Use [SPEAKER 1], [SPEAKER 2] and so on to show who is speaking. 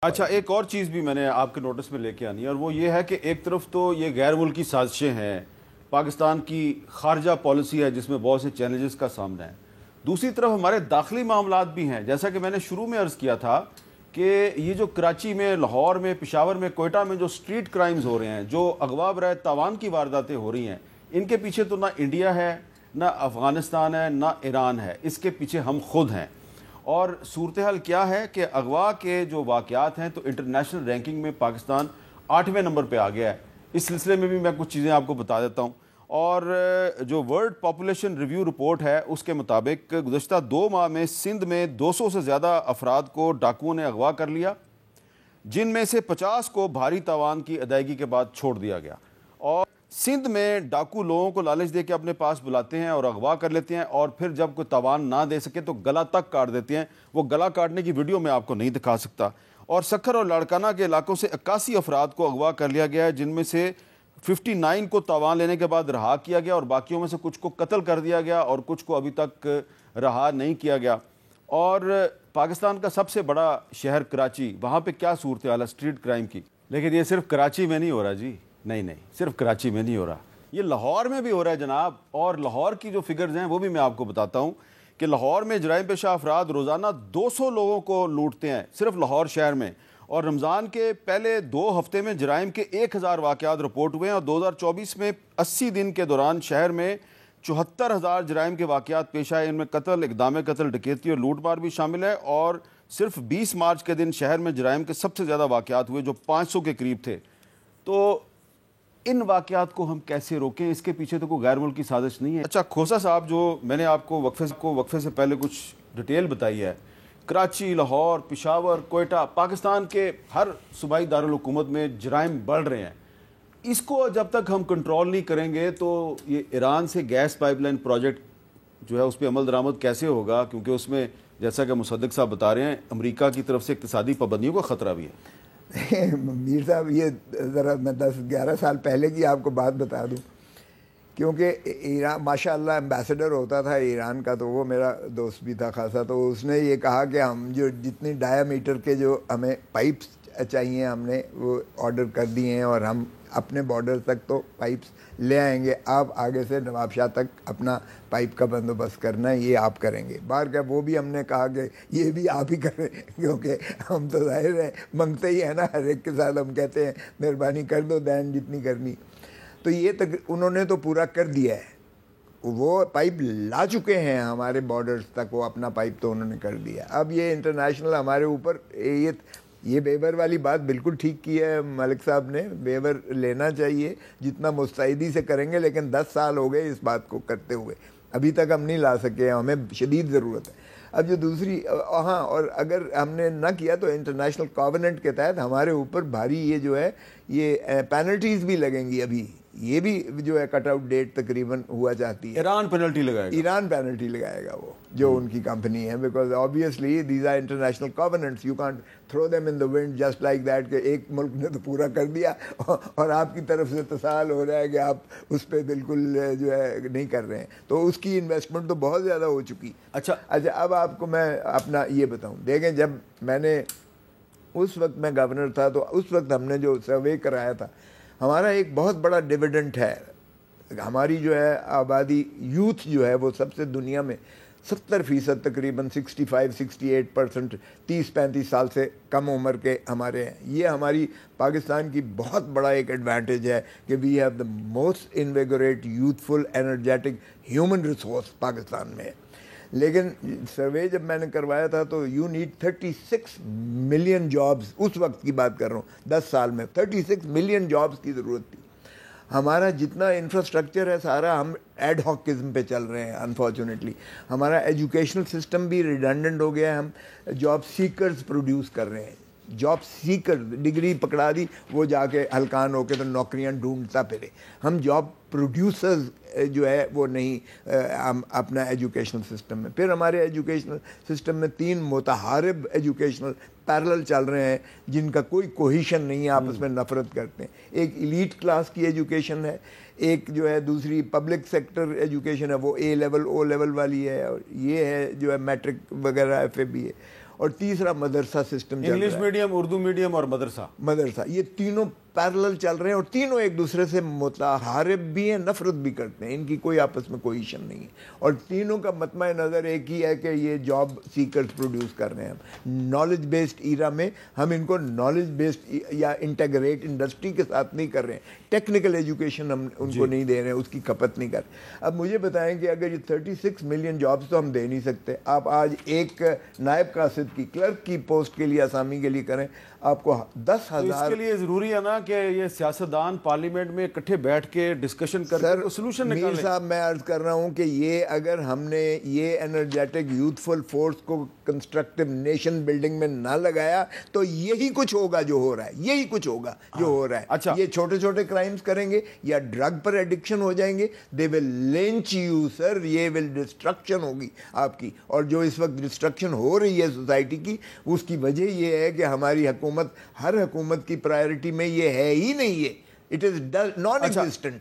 [SPEAKER 1] اچھا، ایک اور چیز بھی میں نے آپ کے نوٹس میں لے کے آنی ہے، اور وہ یہ ہے کہ ایک طرف تو یہ غیر ملکی سازشیں ہیں، پاکستان کی خارجہ پالیسی ہے جس میں بہت سے چیلنجز کا سامنا ہے، دوسری طرف ہمارے داخلی معاملات بھی ہیں، جیسا کہ میں نے شروع میں عرض کیا تھا کہ یہ جو کراچی میں، لاہور میں، پشاور میں، کوئٹہ میں جو سٹریٹ کرائمز ہو رہے ہیں، جو اغوا برائے تاوان کی وارداتیں ہو رہی ہیں، ان کے پیچھے تو نہ انڈیا ہے، نہ افغانستان ہے، نہ ایران ہے، اس کے پیچھے ہم خود ہیں۔ اور صورتحال کیا ہے کہ اغوا کے جو واقعات ہیں تو انٹرنیشنل رینکنگ میں پاکستان 8ویں نمبر پہ آ گیا ہے۔ اس سلسلے میں بھی میں کچھ چیزیں آپ کو بتا دیتا ہوں۔ اور جو ورلڈ پاپولیشن ریویو رپورٹ ہے اس کے مطابق گزشتہ 2 ماہ میں سندھ میں 200 سے زیادہ افراد کو ڈاکوؤں نے اغوا کر لیا، جن میں سے 50 کو بھاری تاوان کی ادائیگی کے بعد چھوڑ دیا گیا۔ اور سندھ میں ڈاکو لوگوں کو لالچ دے کے اپنے پاس بلاتے ہیں اور اغوا کر لیتے ہیں، اور پھر جب کوئی تاوان نہ دے سکے تو گلا تک کاٹ دیتے ہیں۔ وہ گلا کاٹنے کی ویڈیو میں آپ کو نہیں دکھا سکتا۔ اور سکھر اور لاڑکانہ کے علاقوں سے 81 افراد کو اغوا کر لیا گیا ہے، جن میں سے 59 کو تاوان لینے کے بعد رہا کیا گیا، اور باقیوں میں سے کچھ کو قتل کر دیا گیا اور کچھ کو ابھی تک رہا نہیں کیا گیا۔ اور پاکستان کا سب سے بڑا شہر کراچی، وہاں پہ کیا صورتحال ہے اسٹریٹ کرائم کی؟ لیکن یہ صرف کراچی میں نہیں ہو رہا جی، نہیں، صرف کراچی میں نہیں ہو رہا، یہ لاہور میں بھی ہو رہا ہے جناب۔ اور لاہور کی جو فگرز ہیں وہ بھی میں آپ کو بتاتا ہوں کہ لاہور میں جرائم پیشہ افراد روزانہ 200 لوگوں کو لوٹتے ہیں صرف لاہور شہر میں، اور رمضان کے پہلے 2 ہفتے میں جرائم کے 1000 واقعات رپورٹ ہوئے ہیں، اور 2024 میں 80 دن کے دوران شہر میں 74,000 جرائم کے واقعات پیش آئے۔ ان میں قتل، اقدام قتل، ڈکیتی اور لوٹ مار بھی شامل ہے۔ اور صرف 20 مارچ کے دن شہر میں جرائم کے سب سے زیادہ واقعات ہوئے جو 500 کے قریب تھے۔ تو ان واقعات کو ہم کیسے روکیں؟ اس کے پیچھے تو کوئی غیر ملکی سازش نہیں ہے۔ اچھا کھوسا صاحب، جو میں نے آپ کو وقفے سے پہلے کچھ ڈیٹیل بتائی ہے، کراچی، لاہور، پشاور، کوئٹہ، پاکستان کے ہر صوبائی دارالحکومت میں جرائم بڑھ رہے ہیں۔ اس کو جب تک ہم کنٹرول نہیں کریں گے تو یہ ایران سے گیس پائپ لائن پروجیکٹ جو ہے اس پہ عمل درآمد کیسے ہوگا؟ کیونکہ اس میں جیسا کہ مصدق صاحب بتا رہے ہیں امریکہ کی طرف سے اقتصادی پابندیوں کا خطرہ بھی ہے۔
[SPEAKER 2] میر صاحب، یہ ذرا میں 10-11 سال پہلے کی آپ کو بات بتا دوں، کیونکہ ایران ماشاء اللہ ایمبیسڈر ہوتا تھا ایران کا، تو وہ میرا دوست بھی تھا خاصا، تو اس نے یہ کہا کہ ہم جو جتنی ڈایا میٹر کے جو ہمیں پائپس چاہیے ہم نے وہ آرڈر کر دیے ہیں، اور ہم اپنے بارڈر تک تو پائپس لے آئیں گے، آپ آگے سے نواب شاہ تک اپنا پائپ کا بندوبست کرنا ہے، یہ آپ کریں گے۔ بار کیا وہ بھی ہم نے کہا کہ یہ بھی آپ ہی کریں، کیونکہ ہم تو ظاہر ہے منگتے ہی ہیں نا، ہر ایک کے ساتھ ہم کہتے ہیں مہربانی کر دو دین جتنی کرنی۔ تو یہ انہوں نے تو پورا کر دیا ہے، وہ پائپ لا چکے ہیں ہمارے بارڈرز تک، وہ اپنا پائپ تو انہوں نے کر دیا۔ اب یہ انٹرنیشنل ہمارے اوپر یہ ویور والی بات بالکل ٹھیک کی ہے ملک صاحب نے، ویور لینا چاہیے جتنا مستعدی سے کریں گے، لیکن 10 سال ہو گئے اس بات کو کرتے ہوئے، ابھی تک ہم نہیں لا سکے، ہمیں شدید ضرورت ہے۔ اب جو دوسری ہاں، اور اگر ہم نے نہ کیا تو انٹرنیشنل کووننٹ کے تحت ہمارے اوپر بھاری یہ جو ہے یہ پینلٹیز بھی لگیں گی، ابھی یہ بھی جو ہے کٹ آؤٹ ڈیٹ تقریباً ہوا چاہتی ہے۔
[SPEAKER 1] ایران پینلٹی لگائے گا،
[SPEAKER 2] ایران پینلٹی لگائے گا وہ جو ان کی کمپنی ہے، because obviously these are international covenants, you can't throw them in the wind just like that کہ ایک ملک نے تو پورا کر دیا اور آپ کی طرف سے تسال ہو رہا ہے کہ آپ اس پہ بالکل جو ہے نہیں کر رہے ہیں، تو اس کی انویسٹمنٹ تو بہت زیادہ ہو چکی۔ اچھا اب آپ کو میں اپنا یہ بتاؤں، دیکھیں جب میں نے اس وقت میں گورنر تھا تو اس وقت ہم نے جو سروے کرایا تھا، ہمارا ایک بہت بڑا ڈیویڈنٹ ہے، ہماری جو ہے آبادی یوتھ جو ہے وہ سب سے دنیا میں 70% تقریباً 65-68% 30-35 سال سے کم عمر کے ہمارے ہیں۔ یہ ہماری پاکستان کی بہت بڑا ایک ایڈوانٹیج ہے کہ we have the most invigorate youthful energetic human resource Pakistan میں ہے۔ لیکن سروے جب میں نے کروایا تھا تو یو نیڈ 36 ملین جابز، اس وقت کی بات کر رہا ہوں، 10 سال میں 36 ملین جابز کی ضرورت تھی۔ ہمارا جتنا انفراسٹرکچر ہے سارا ہم ایڈ ہاکزم پہ چل رہے ہیں انفارچونیٹلی۔ ہمارا ایجوکیشنل سسٹم بھی ریڈنڈنٹ ہو گیا ہے، ہم جاب سیکرز پروڈیوس کر رہے ہیں، جاب سیکر، ڈگری پکڑا دی وہ جا کے ہلکان ہو کے تو نوکریاں ڈھونڈتا پھرے۔ ہم جاب پروڈیوسرز جو ہے وہ نہیں ہم اپنا ایجوکیشنل سسٹم میں۔ پھر ہمارے ایجوکیشنل سسٹم میں 3 متحارب ایجوکیشنل پیرلل چل رہے ہیں جن کا کوئی کوہیشن نہیں ہے، آپس میں نفرت کرتے ہیں۔ ایک ایلیٹ کلاس کی ایجوکیشن ہے، ایک جو ہے دوسری پبلک سیکٹر ایجوکیشن ہے، وہ A لیول O لیول والی ہے، اور یہ ہے جو ہے میٹرک وغیرہ FA بھی ہے۔ اور تیسرا مدرسہ سسٹم چل رہا ہے.
[SPEAKER 1] انگلش میڈیم، اردو میڈیم اور مدرسہ،
[SPEAKER 2] یہ تینوں پیرلل چل رہے ہیں اور تینوں ایک دوسرے سے متحارب بھی ہیں، نفرت بھی کرتے ہیں. ان کی کوئی آپس میں کوئیشن نہیں ہے، اور تینوں کا مطمع نظر ایک ہی ہے کہ یہ جاب سیکرز پروڈیوس کر رہے ہیں. نالج بیسڈ ایرا میں ہم ان کو نالج بیسڈ یا انٹیگریٹ انڈسٹری کے ساتھ نہیں کر رہے ہیں. ٹیکنیکل ایجوکیشن ہم ان کو نہیں دے رہے ہیں، اس کی کھپت نہیں کر رہے. اب مجھے بتائیں کہ اگر یہ 36 ملین جابز تو ہم دے نہیں سکتے. آپ آج ایک نائب قاصد کی، کلرک کی پوسٹ کے لیے، آسامی کے لیے کریں، آپ کو 10,000.
[SPEAKER 1] اس کے لیے ضروری ہے نا کہ یہ سیاستدان پارلیمنٹ میں اکٹھے بیٹھ کے ڈسکشن کر کے سولوشن نکالیں.
[SPEAKER 2] میر صاحب میں عرض کر رہا ہوں کہ یہ اگر ہم نے یہ انرجیٹک یوتھفل فورس کو کنسٹرکٹیو نیشن بلڈنگ میں نہ لگایا تو یہی کچھ ہوگا جو ہو رہا ہے، یہی کچھ ہوگا جو ہو رہا ہے.
[SPEAKER 1] اچھا،
[SPEAKER 2] یہ چھوٹے چھوٹے کرائمز کریں گے یا ڈرگ پر ایڈکشن ہو جائیں گے، دے ول لینچ یو سر. یہ ول ڈسٹرکشن ہوگی آپ کی. اور جو اس وقت ڈسٹرکشن ہو رہی ہے سوسائٹی کی، اس کی وجہ یہ ہے کہ ہماری حکومت، ہر حکومت کی پرائرٹی میں یہ ہے ہی نہیں ہے. It is naan existent.